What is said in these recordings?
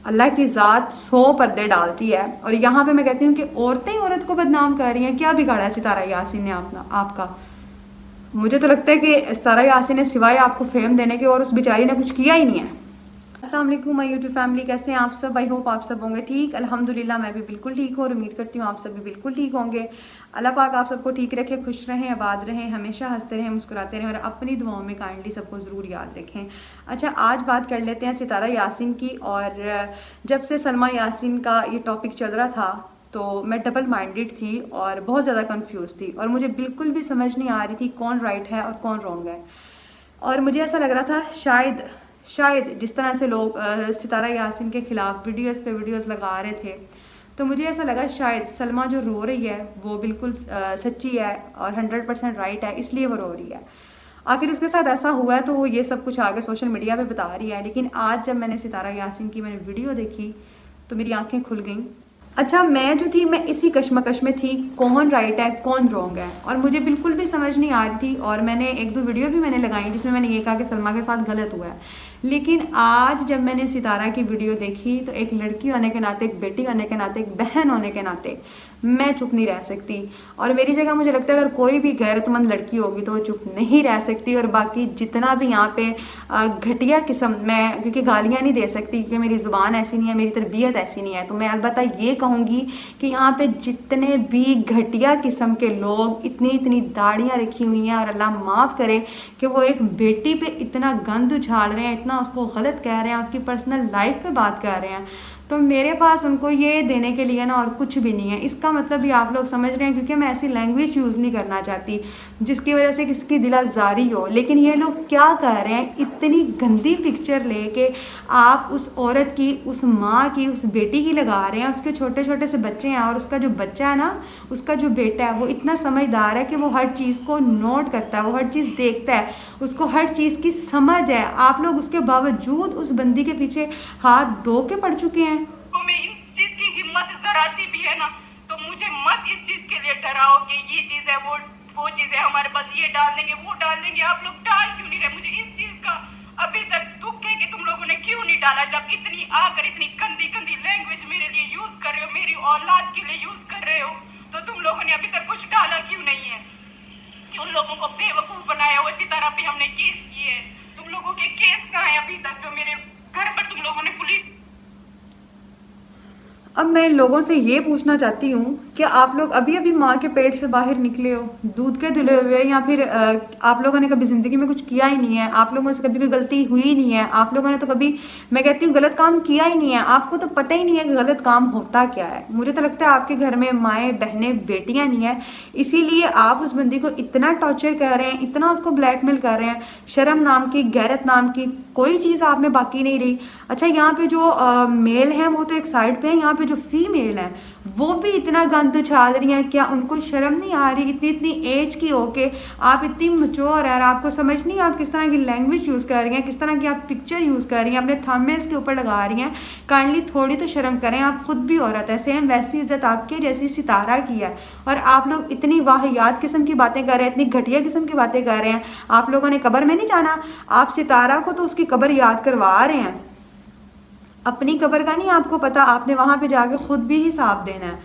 अल्लाह की ज़ात 100 पर्दे डालती है और यहाँ पे मैं कहती हूँ कि औरतें ही औरत को बदनाम कर रही हैं। क्या बिगाड़ा है सितारा यासीन ने आपका? मुझे तो लगता है कि सितारा यासीन ने सिवाय आपको फेम देने के और उस बेचारी ने कुछ किया ही नहीं है। अस्सलाम वालेकुम माय यूट्यूब फैमिली, कैसे हैं आप सब? आई होप आप सब होंगे ठीक। अल्हम्दुलिल्लाह मैं भी बिल्कुल ठीक हूँ और उम्मीद करती हूँ आप सब भी बिल्कुल ठीक होंगे। अल्लाह पाक आप सबको ठीक रखे, खुश रहें, आबाद रहें, हमेशा हंसते रहें, मुस्कुराते रहें और अपनी दुआओं में काइंडली सबको ज़रूर याद रखें। अच्छा, आज बात कर लेते हैं सितारा यासीन की। और जब से सलमा यासीन का ये टॉपिक चल रहा था तो मैं डबल माइंडेड थी और बहुत ज़्यादा कन्फ्यूज़ थी और मुझे बिल्कुल भी समझ नहीं आ रही थी कौन राइट है और कौन रॉन्ग है। और मुझे ऐसा लग रहा था शायद जिस तरह से लोग सितारा यासीन के ख़िलाफ़ वीडियोस पे वीडियोस लगा रहे थे, तो मुझे ऐसा लगा शायद सलमा जो रो रही है वो बिल्कुल सच्ची है और 100% राइट है, इसलिए वो रो रही है। आखिर उसके साथ ऐसा हुआ है तो वो ये सब कुछ आगे सोशल मीडिया पे बता रही है। लेकिन आज जब मैंने सितारा यासीन की वीडियो देखी तो मेरी आंखें खुल गईं। अच्छा, मैं जो थी मैं इसी कश्मकश में थी, कौन राइट है कौन रॉन्ग है, और मुझे बिल्कुल भी समझ नहीं आ रही थी। और मैंने एक दो वीडियो भी मैंने लगाई जिसमें मैंने ये कहा कि सलमा के साथ गलत हुआ है। लेकिन आज जब मैंने सितारा की वीडियो देखी तो एक लड़की होने के नाते, एक बेटी होने के नाते, एक बहन होने के नाते मैं चुप नहीं रह सकती। और मेरी जगह मुझे लगता है अगर कोई भी गैरतमंद लड़की होगी तो वो चुप नहीं रह सकती। और बाकी जितना भी यहाँ पे घटिया किस्म, मैं क्योंकि गालियाँ नहीं दे सकती क्योंकि मेरी ज़ुबान ऐसी नहीं है, मेरी तरबियत ऐसी नहीं है, तो मैं अलबत्ता ये कहूँगी कि यहाँ पे जितने भी घटिया किस्म के लोग इतनी इतनी दाढ़ियाँ रखी हुई हैं और अल्लाह माफ़ करे कि वो एक बेटी पे इतना गंद उछाल रहे हैं, इतना उसको गलत कह रहे हैं, उसकी पर्सनल लाइफ पे बात कर रहे हैं, तो मेरे पास उनको ये देने के लिए ना और कुछ भी नहीं है। इसका मतलब भी आप लोग समझ रहे हैं, क्योंकि मैं ऐसी लैंग्वेज यूज़ नहीं करना चाहती जिसकी वजह से किसकी दिल आज़ारी हो। लेकिन ये लोग क्या कर रहे हैं, इतनी गंदी पिक्चर लेके आप उस औरत की, उस माँ की, उस बेटी की लगा रहे हैं। उसके छोटे छोटे से बच्चे हैं और उसका जो बच्चा है ना, उसका जो बेटा है वो इतना समझदार है कि वो हर चीज़ को नोट करता है, वो हर चीज़ देखता है, उसको हर चीज़ की समझ है। आप लोग उसके बावजूद उस बंदी के पीछे हाथ धो के पड़ चुके हैं। तो मैं इस चीज की हिम्मत जरा सी भी है ना, तो मुझे मत इस चीज के लिए डराओ कि ये चीज है, वो चीज है, हमारे पास ये डाल देंगे वो डाल देंगे। आप लोग डाल क्यों नहीं रहे? मुझे इस चीज का अभी तक दुख है कि तुम लोगों ने क्यों नहीं डाला। जब इतनी आकर इतनी गंदी गंदी लैंग्वेज मेरे लिए यूज कर रहे हो, मेरी औलाद के लिए यूज कर रहे हो, तो तुम लोगों ने अभी तक कुछ डाला क्यों नहीं है? कि उन लोगों को बेवकूफ बनाया हो। इसी तरह भी हमने केस किए, तुम लोगों के केस कहाँ है अभी तक? जो मेरे घर पर तुम लोगों ने पुलिस। अब मैं इन लोगों से ये पूछना चाहती हूँ कि आप लोग अभी अभी माँ के पेट से बाहर निकले हो, दूध के धुले हुए, या फिर आप लोगों ने कभी ज़िंदगी में कुछ किया ही नहीं है, आप लोगों से कभी कोई गलती हुई ही नहीं है, आप लोगों ने तो कभी, मैं कहती हूँ, गलत काम किया ही नहीं है, आपको तो पता ही नहीं है कि गलत काम होता क्या है। मुझे तो लगता है आपके घर में माएँ बहनें बेटियाँ नहीं हैं, इसीलिए आप उस बंदी को इतना टॉर्चर कर रहे हैं, इतना उसको ब्लैकमेल कर रहे हैं। शर्म नाम की, गैरत नाम की कोई चीज़ आप में बाकी नहीं रही। अच्छा, यहाँ पे जो मेल हैं वो तो एक साइड पे है, यहाँ पे जो फीमेल है वो भी इतना गंद उछाल रही हैं। क्या उनको शर्म नहीं आ रही? इतनी इतनी एज की होके आप इतनी मैच्योर है और आपको समझ नहीं, आप किस तरह की लैंग्वेज यूज़ कर रही हैं, किस तरह की आप पिक्चर यूज़ कर रही हैं, अपने थंबनेल्स के ऊपर लगा रही हैं। काइंडली थोड़ी तो शर्म करें, आप खुद भी औरत है, सेम वैसी इज्जत आपकी जैसी सितारा की है। और आप लोग इतनी वाहियात किस्म की बातें कर रहे हैं, इतनी घटिया किस्म की बातें कर रहे हैं। आप लोगों ने कब्र में नहीं जाना, आप सितारा को तो उसकी कब्र याद करवा रहे हैं, अपनी कब्र का नहीं आपको पता। आपने वहाँ पे जाके खुद भी हिसाब देना है।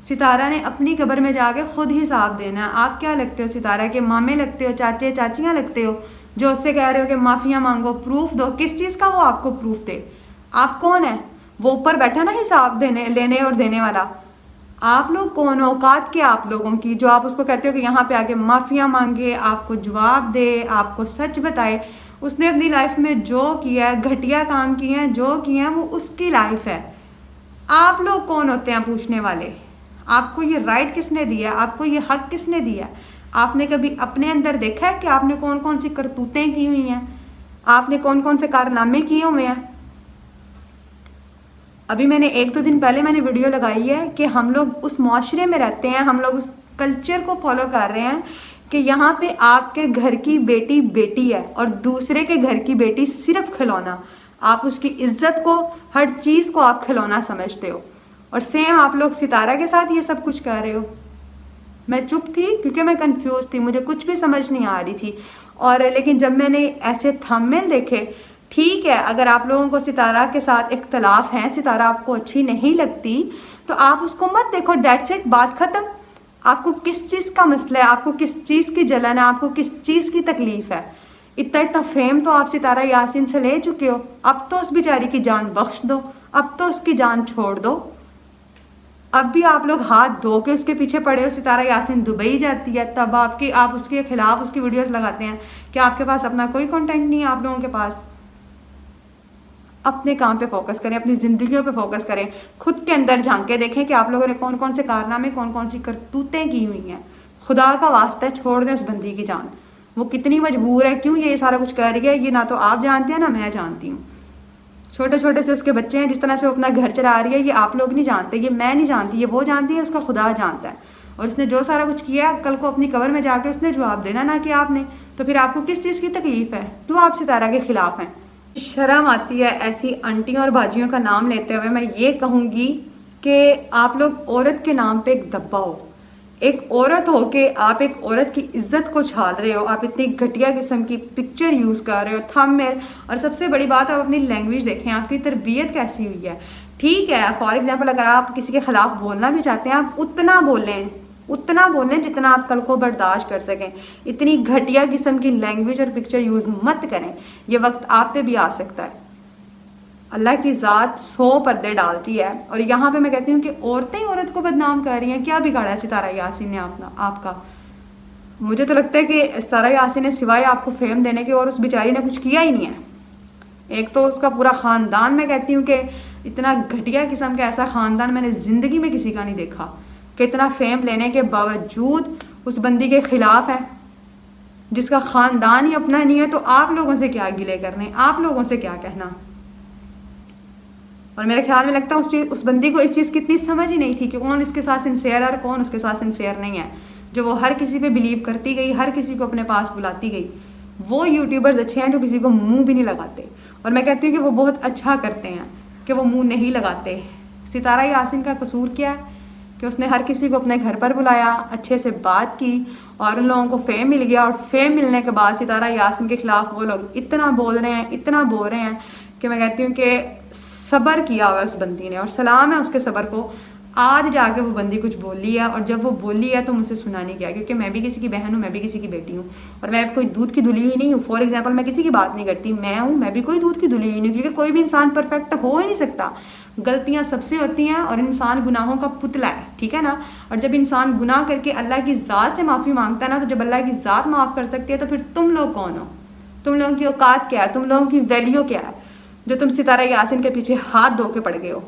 सितारा ने अपनी कब्र में जाके खुद हिसाब देना है। आप क्या लगते हो? सितारा के मामे लगते हो, चाचे चाचियाँ लगते हो, जो उससे कह रहे हो कि माफ़िया मांगो, प्रूफ दो। किस चीज़ का वो आपको प्रूफ दे? आप कौन है? वो ऊपर बैठा ना हिसाब देने, लेने और देने वाला। आप लोग कौन हो? औकात क्या आप लोगों की, जो आप उसको कहते हो कि यहाँ पे आके माफ़िया मांगे, आपको जवाब दे, आपको सच बताए। उसने अपनी लाइफ में जो किया है, घटिया काम किए हैं, जो किए हैं, वो उसकी लाइफ है। आप लोग कौन होते हैं पूछने वाले? आपको ये राइट किसने दिया? आपको ये हक किसने दिया? आपने कभी अपने अंदर देखा है कि आपने कौन कौन सी करतूतें की हुई हैं, आपने कौन कौन से कारनामे किए हुए हैं? अभी मैंने एक दो दिन पहले मैंने वीडियो लगाई है कि हम लोग उस माशरे में रहते हैं, हम लोग उस कल्चर को फॉलो कर रहे हैं कि यहाँ पे आपके घर की बेटी बेटी है और दूसरे के घर की बेटी सिर्फ खिलौना। आप उसकी इज्जत को, हर चीज़ को आप खिलौना समझते हो। और सेम आप लोग सितारा के साथ ये सब कुछ कर रहे हो। मैं चुप थी क्योंकि मैं कंफ्यूज थी, मुझे कुछ भी समझ नहीं आ रही थी। और लेकिन जब मैंने ऐसे थंबनेल देखे ठीक है, अगर आप लोगों को सितारा के साथ इख्तलाफ है, सितारा आपको अच्छी नहीं लगती, तो आप उसको मत देखो, दैट्स इट, बात ख़त्म। आपको किस चीज़ का मसला है, आपको किस चीज़ की जलन है, आपको किस चीज़ की तकलीफ़ है? इतना इतना फेम तो आप सितारा यासीन से ले चुके हो, अब तो उस बेचारी की जान बख्श दो, अब तो उसकी जान छोड़ दो। अब भी आप लोग हाथ धो के उसके पीछे पड़े हो। सितारा यासीन दुबई जाती है तब आप उसके खिलाफ उसकी वीडियोस लगाते हैं कि आपके पास अपना कोई कंटेंट नहीं है। आप लोगों के पास अपने काम पे फोकस करें, अपनी ज़िंदगियों पे फोकस करें, खुद के अंदर झांक के देखें कि आप लोगों ने कौन कौन से कारनामे, कौन कौन सी करतूतें की हुई हैं। खुदा का वास्ता है, छोड़ दें उस बंदी की जान। वो कितनी मजबूर है, क्यों ये सारा कुछ कर रही है, ये ना तो आप जानते हैं ना मैं जानती हूँ। छोटे छोटे से उसके बच्चे हैं, जिस तरह से वो अपना घर चला रही है, ये आप लोग नहीं जानते, ये मैं नहीं जानती, ये वो जानती है, उसका खुदा जानता है। और उसने जो सारा कुछ किया है, कल को अपनी कब्र में जाके उसने जवाब देना, ना कि आपने। तो फिर आपको किस चीज़ की तकलीफ है? क्यों आप सितारा के खिलाफ हैं? शर्म आती है ऐसी आंटियों और बाजियों का नाम लेते हुए। मैं ये कहूँगी कि आप लोग औरत के नाम पे एक दब्बा हो। एक औरत हो के आप एक औरत की इज्जत को छाल रहे हो, आप इतनी घटिया किस्म की पिक्चर यूज़ कर रहे हो, थंबनेल। और सबसे बड़ी बात, आप अपनी लैंग्वेज देखें, आपकी तरबियत कैसी हुई है। ठीक है, फॉर एग्जांपल अगर आप किसी के खिलाफ बोलना भी चाहते हैं, आप उतना बोलें जितना आप कल को बर्दाश्त कर सकें। इतनी घटिया किस्म की लैंग्वेज और पिक्चर यूज़ मत करें, ये वक्त आप पे भी आ सकता है। अल्लाह की ज़ात 100 पर्दे डालती है, और यहाँ पे मैं कहती हूँ कि औरतें ही औरत को बदनाम कर रही हैं। क्या बिगाड़ा है सितारा यासीन ने आपका? मुझे तो लगता है कि सितारा यासीन ने सिवाय आपको फेम देने के और उस बेचारी ने कुछ किया ही नहीं है। एक तो उसका पूरा ख़ानदान, मैं कहती हूँ कि इतना घटिया किस्म का ऐसा ख़ानदान मैंने ज़िंदगी में किसी का नहीं देखा कि इतना फेम लेने के बावजूद उस बंदी के ख़िलाफ़ है, जिसका ख़ानदान ही अपना नहीं है। तो आप लोगों से क्या गिले करने, आप लोगों से क्या कहना? और मेरे ख्याल में लगता है उस बंदी को इस चीज़ की इतनी समझ ही नहीं थी कि कौन इसके साथ सिंसियर है और कौन उसके साथ सिंसियर नहीं है। जो वो हर किसी पे बिलीव करती गई, हर किसी को अपने पास बुलाती गई। वो यूट्यूबर्स अच्छे हैं जो किसी को मुंह भी नहीं लगाते, और मैं कहती हूँ कि वो बहुत अच्छा करते हैं कि वो मुंह नहीं लगाते। सितारा यासीन का कसूर क्या है कि उसने हर किसी को अपने घर पर बुलाया, अच्छे से बात की, और उन लोगों को फेम मिल गया। और फेम मिलने के बाद सितारा यासीन के खिलाफ वो लोग इतना बोल रहे हैं कि मैं कहती हूँ कि सब्र किया हुआ उस बंदी ने, और सलाम है उसके सब्र को। आज जाके वो बंदी कुछ बोली है, और जब वो बोली है तो मुझसे सुना नहीं गया, क्योंकि मैं भी किसी की बहन हूँ, मैं भी किसी की बेटी हूँ, और मैं कोई दूध की धुली हुई नहीं हूँ। फॉर एग्जांपल, मैं किसी की बात नहीं करती, मैं भी कोई दूध की धुली हुई नहीं, क्योंकि कोई भी इंसान परफेक्ट हो ही नहीं सकता। गलतियाँ सबसे होती हैं, और इंसान गुनाहों का पुतला है, ठीक है ना। और जब इंसान गुनाह करके अल्लाह की ज़ात से माफ़ी मांगता है ना, तो जब अल्लाह की ज़ात माफ़ कर सकती है, तो फिर तुम लोग कौन हो? तुम लोगों की औकात क्या है? तुम लोगों की वैल्यू क्या है, जो तुम सितारा यासीन के पीछे हाथ धो के पड़ गए हो?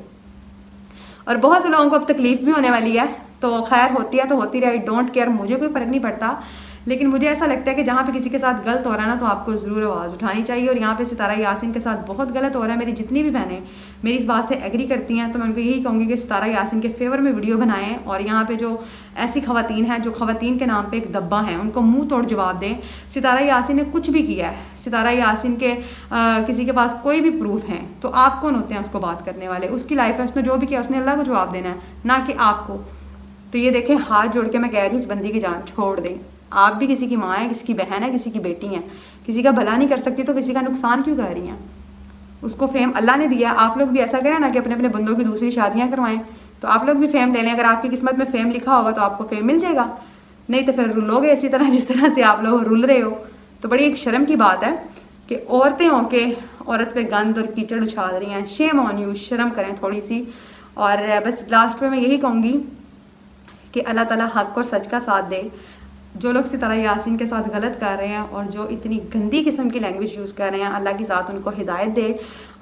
और बहुत से लोगों को अब तकलीफ भी होने वाली है, तो खैर होती है तो होती रहे, आई डोंट केयर, मुझे कोई फ़र्क नहीं पड़ता। लेकिन मुझे ऐसा लगता है कि जहाँ पे किसी के साथ गलत हो रहा है ना, तो आपको ज़रूर आवाज़ उठानी चाहिए। और यहाँ पे सितारा यासीन के साथ बहुत गलत हो रहा है। मेरी जितनी भी बहनें मेरी इस बात से एग्री करती हैं, तो मैं उनको यही कहूँगी कि सितारा यासीन के फेवर में वीडियो बनाएं, और यहाँ पे जो ऐसी ख़वातीन हैं जो ख़वातीन के नाम पे एक दब्बा हैं, उनको मुंह तोड़ जवाब दें। सितारा यासीन ने कुछ भी किया है, सितारा यासीन के किसी के पास कोई भी प्रूफ हैं, तो आप कौन होते हैं उसको बात करने वाले? उसकी लाइफ है, उसने जो भी किया उसने अल्लाह को जवाब देना है, ना कि आपको। तो ये देखें, हाथ जोड़ के मैं कह रही हूँ, इस बंदी की जान छोड़ दें। आप भी किसी की माँ है, किसी की बहन है, किसी की बेटी है, किसी का भला नहीं कर सकती तो किसी का नुकसान क्यों कर रही हैं? उसको फेम अल्लाह ने दिया, आप लोग भी ऐसा करें ना कि अपने अपने बंदों की दूसरी शादियाँ करवाएं। तो आप लोग भी फेम ले लें। अगर आपकी किस्मत में फेम लिखा होगा तो आपको फेम मिल जाएगा, नहीं तो फिर रुलोगे इसी तरह जिस तरह से आप लोग रुल रहे हो। तो बड़ी एक शर्म की बात है कि औरतें होके औरत पे गंद और कीचड़ उछाल रही हैं। शेम ऑन यू, शर्म करें थोड़ी सी। और बस लास्ट में मैं यही कहूँगी कि अल्लाह ताला हक़ और सच का साथ दे। जो लोग सितारा यासीन के साथ गलत कर रहे हैं और जो इतनी गंदी किस्म की लैंग्वेज यूज़ कर रहे हैं, अल्लाह की ज़ात उनको हिदायत दे,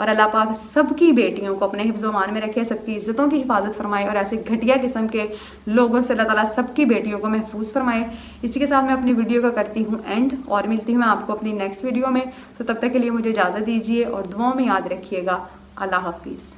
और अल्लाह पाक सबकी बेटियों को अपने हिफ्ज़ मान में रखे, सबकी इज़्ज़तों की हिफाजत फरमाए, और ऐसे घटिया किस्म के लोगों से अल्लाह ताला सबकी बेटियों को महफूज फरमाए। इसी के साथ मैं अपनी वीडियो का करती हूँ एंड, और मिलती हूँ मैं आपको अपनी नेक्स्ट वीडियो में। तो तब तक के लिए मुझे इजाज़त दीजिए, और दुआओं में याद रखिएगा। अल्लाह हाफिज़।